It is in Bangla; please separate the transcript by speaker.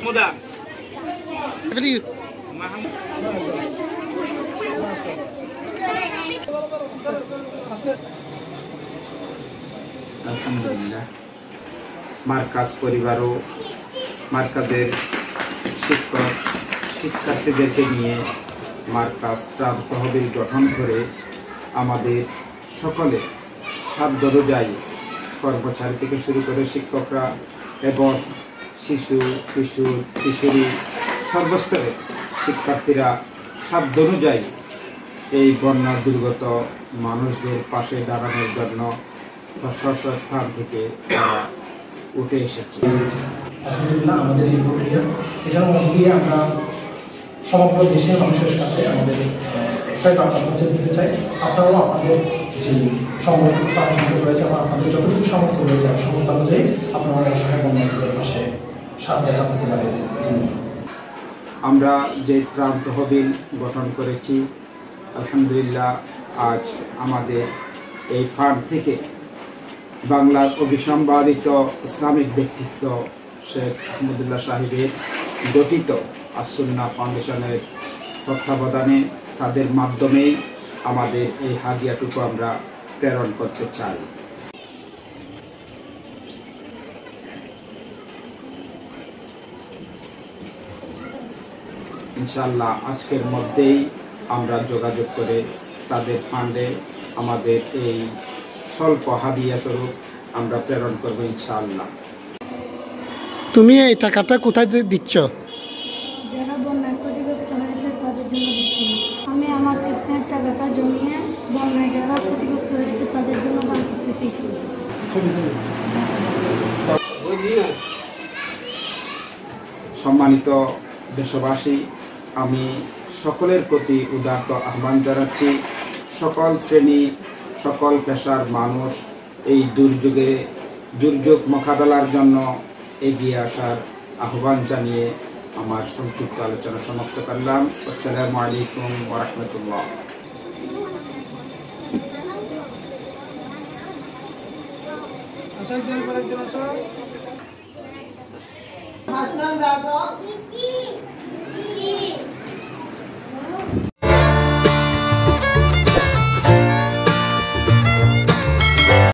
Speaker 1: Muda.
Speaker 2: আলহামদুলিল্লাহ মার্কাজ পরিবার ও মার্কাজের শিক্ষক শিক্ষার্থীদেরকে নিয়ে মার্কাজ ত্রাণ তহবিল গঠন করে আমাদের সকলে সাধ্য অনুযায়ী কর্মচারী থেকে শুরু করে শিক্ষকরা এবং শিশু কিশোর কিশোরী সর্বস্তরে শিক্ষার্থীরা সাধ্য অনুযায়ী এই বন্যা দুর্গত মানুষদের পাশে দাঁড়ানোর জন্য স্ব স্থান থেকে তারা উঠে এসেছে।
Speaker 3: আলহামদুলিল্লাহ আমাদের এই প্রক্রিয়া এটার মধ্যে দিয়ে আমরা সমগ্র দেশের মানুষের কাছে আমাদের একটাই বার্তা পৌঁছে দিতে চাই, আপনারাও আপনাদের যে সামর্থ্য রয়েছে বা আপনাদের যতটুকু সামর্থ্য রয়েছে সামর্থ্য অনুযায়ী আপনারা অসহায় বন্যাদের পাশে সাহায্য করতে পারেন।
Speaker 2: আমরা যে ত্রাণ তহবিল গঠন করেছি আলহামদুলিল্লাহ আজ আমাদের এই ফান্ড থেকে বাংলার অবিসংবাদিত ইসলামিক ব্যক্তিত্ব শেখ আহমদুল্লাহ সাহেবের গঠিত আস-সুন্নাহ ফাউন্ডেশনের তত্ত্বাবধানে তাদের মাধ্যমেই আমাদের এই হাদিয়াটুকু আমরা প্রেরণ করতে চাই। ইনশাআল্লাহ আজকের মধ্যেই আমরা যোগাযোগ করে তাদের ফান্ডে আমাদের এই স্বল্প হাদিয়া স্বরূপ আমরা প্রেরণ করবো ইনশাআল্লাহ।
Speaker 4: তুমি এই টাকাটা কোথায় দিচ্ছ?
Speaker 5: যারা বন্যায় ক্ষতিগ্রস্ত হয়েছে তাদের জন্য দিচ্ছি। আমি আমার টিফিনের টাকাটা জমিয়ে বন্যায় যারা ক্ষতিগ্রস্ত হয়েছে তাদের জন্য দান করতেছি।
Speaker 2: সম্মানিত দেশবাসী, আমি সকলের প্রতি উদারত আহ্বান জানাচ্ছি, সকল শ্রেণী সকল পেশার মানুষ এই দুর্যোগ মোকাবেলার জন্য এগিয়ে আসার আহ্বান জানিয়ে আমার সংক্ষিপ্ত আলোচনা সমাপ্ত করলাম। আসসালামু আলাইকুম ওয়া রাহমাতুল্লাহ।
Speaker 1: হাসান দাদা